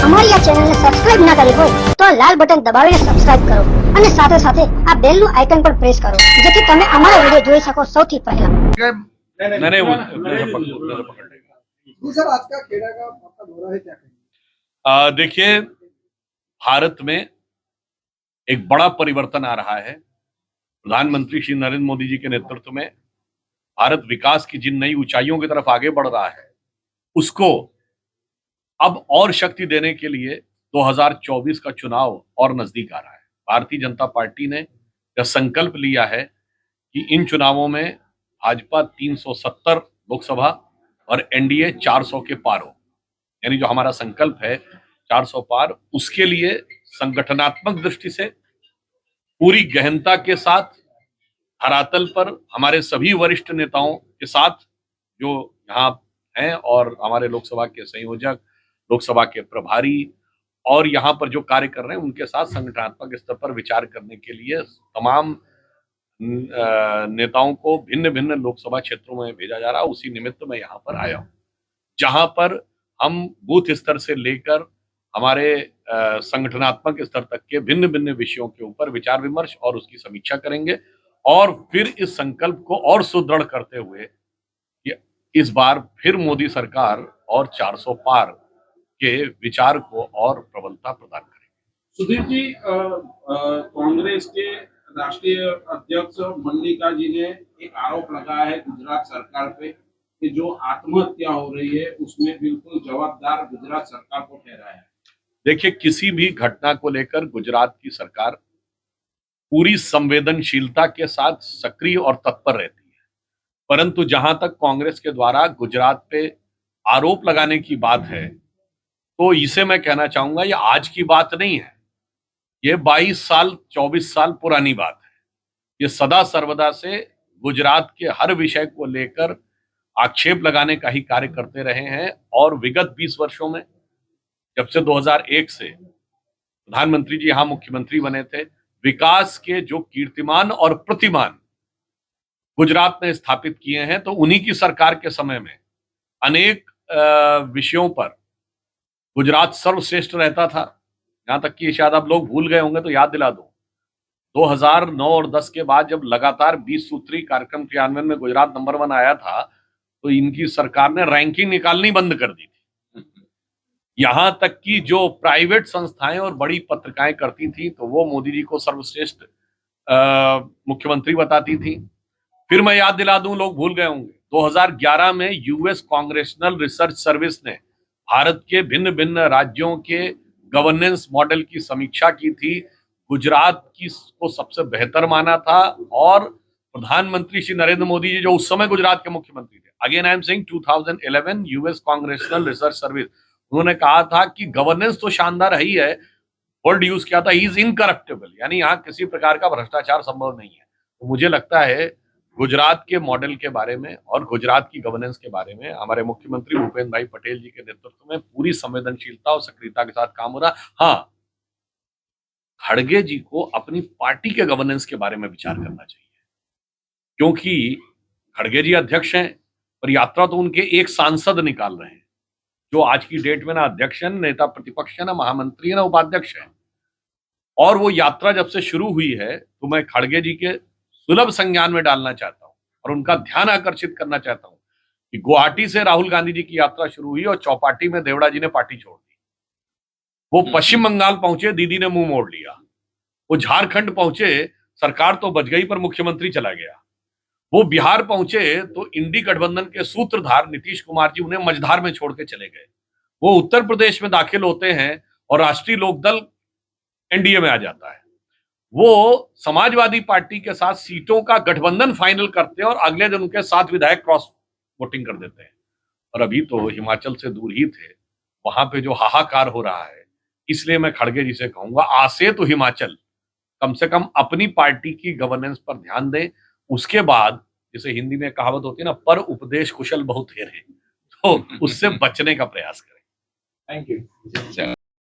અમારી આ ચેનલને સબસ્ક્રાઇબ ના કરી હોય તો લાલ બટન દબાવીને સબસ્ક્રાઇબ કરો અને સાથે સાથે આ બેલનું આઇકન પણ પ્રેસ કરો જેથી તમે અમારા વિડિયો જોઈ શકો સૌથી પહેલા। नहीं वो पकड़ लेगा। सर आज का खेड़ा का आपका दौरा है, क्या कहेंगे? देखिए, भारत में एक बड़ा परिवर्तन आ रहा है। प्रधानमंत्री श्री नरेंद्र मोदी जी के नेतृत्व में भारत विकास की जिन नई ऊंचाइयों की तरफ आगे बढ़ रहा है, उसको अब और शक्ति देने के लिए 2024 का चुनाव और नजदीक आ रहा है। भारतीय जनता पार्टी ने यह संकल्प लिया है कि इन चुनावों में भाजपा 370 लोकसभा और एनडीए 400 के पार हो। यानी जो हमारा संकल्प है 400 पार, उसके लिए संगठनात्मक दृष्टि से पूरी गहनता के साथ धरातल पर हमारे सभी वरिष्ठ नेताओं के साथ जो यहाँ हैं और हमारे लोकसभा के संयोजक, लोकसभा के प्रभारी और यहाँ पर जो कार्य कर रहे हैं उनके साथ संगठनात्मक स्तर पर विचार करने के लिए तमाम नेताओं को भिन्न भिन्न लोकसभा क्षेत्रों में भेजा जा रहा है। उसी निमित्त मैं यहाँ पर आया हूँ, जहाँ पर हम बूथ स्तर से लेकर हमारे संगठनात्मक स्तर तक के भिन्न भिन्न विषयों के ऊपर विचार विमर्श और उसकी समीक्षा करेंगे और फिर इस संकल्प को और सुदृढ़ करते हुए कि इस बार फिर मोदी सरकार और 400 पार के विचार को और प्रबलता प्रदान करेंगे। सुधीर जी, कांग्रेस के राष्ट्रीय अध्यक्ष मल्लिका जी ने एक आरोप लगाया है गुजरात सरकार पे कि जो आत्महत्या हो रही है उसमें बिल्कुल जवाबदार गुजरात सरकार को ठहराया है। देखिए, किसी भी घटना को लेकर गुजरात की सरकार पूरी संवेदनशीलता के साथ सक्रिय और तत्पर रहती है, परंतु जहां तक कांग्रेस के द्वारा गुजरात पे आरोप लगाने की बात है तो इसे मैं कहना चाहूंगा ये आज की बात नहीं है, ये 22 साल 24 साल पुरानी बात है। ये सदा सर्वदा से गुजरात के हर विषय को लेकर आक्षेप लगाने का ही कार्य करते रहे हैं और विगत 20 वर्षों में जब से 2001 से प्रधानमंत्री जी यहां मुख्यमंत्री बने थे, विकास के जो कीर्तिमान और प्रतिमान गुजरात ने स्थापित किए हैं तो उन्हीं की सरकार के समय में अनेक विषयों पर गुजरात सर्वश्रेष्ठ रहता था। यहां तक कि शायद आप लोग भूल गए होंगे तो याद दिला दूं, 2009 और 10 के बाद जब लगातार 20 सूत्री कार्यक्रम क्रियान्वयन में गुजरात नंबर 1 आया था तो इनकी सरकार ने रैंकिंग निकालनी बंद कर दी थी। यहां तक कि जो प्राइवेट संस्थाएं और बड़ी पत्रिकाएं करती थी तो वो मोदी जी को सर्वश्रेष्ठ मुख्यमंत्री बताती थी। फिर मैं याद दिला दूं, लोग भूल गए होंगे, 2011 में यूएस कांग्रेशनल रिसर्च सर्विस ने भारत के भिन्न भिन्न राज्यों के गवर्नेंस मॉडल की समीक्षा की थी। गुजरात की को सबसे बेहतर माना था और प्रधानमंत्री श्री नरेंद्र मोदी जी जो उस समय गुजरात के मुख्यमंत्री थे, again I am saying 2011 US congressional research service, उन्होंने कहा था कि गवर्नेंस तो शानदार ही है, वर्ड यूज किया था इज इनकरप्टेबल, यानी यहाँ किसी प्रकार का भ्रष्टाचार संभव नहीं है। तो मुझे लगता है गुजरात के मॉडल के बारे में और गुजरात की गवर्नेंस के बारे में हमारे मुख्यमंत्री भूपेंद्र भाई पटेल जी के नेतृत्व में पूरी संवेदनशीलता और सक्रियता के साथ काम हो रहा। हाँ, खड़गे जी को अपनी पार्टी के गवर्नेंस के बारे में विचार करना चाहिए, क्योंकि खड़गे जी अध्यक्ष हैं और यात्रा तो उनके एक सांसद निकाल रहे हैं जो आज की डेट में ना अध्यक्ष हैं, नेता प्रतिपक्ष है, ना महामंत्री है, ना उपाध्यक्ष है। और वो यात्रा जब से शुरू हुई है तो मैं खड़गे जी के सुलभ संज्ञान में डालना चाहता हूं और उनका ध्यान आकर्षित करना चाहता हूं कि गुवाहाटी से राहुल गांधी जी की यात्रा शुरू हुई और चौपाटी में देवड़ा जी ने पार्टी छोड़ दी। वो पश्चिम बंगाल पहुंचे, दीदी ने मुंह मोड़ लिया। वो झारखंड पहुंचे, सरकार तो बच गई पर मुख्यमंत्री चला गया। वो बिहार पहुंचे तो इंडी गठबंधन के सूत्रधार नीतीश कुमार जी उन्हें मझधार में छोड़ के चले गए। वो उत्तर प्रदेश में दाखिल होते हैं और राष्ट्रीय लोकदल एनडीए में आ जाता है। वो समाजवादी पार्टी के साथ सीटों का गठबंधन फाइनल करते हैं और अगले दिन उनके 7 विधायक क्रॉस वोटिंग कर देते हैं। और अभी तो हिमाचल से दूर ही थे, वहां पे जो हाहाकार हो रहा है, इसलिए मैं खड़गे जी से कहूंगा आसे तो हिमाचल कम से कम अपनी पार्टी की गवर्नेंस पर ध्यान दें। उसके बाद जैसे हिंदी में कहावत होती है ना, पर उपदेश कुशल बहुत हेरे, तो उससे बचने का प्रयास करें। Thank you.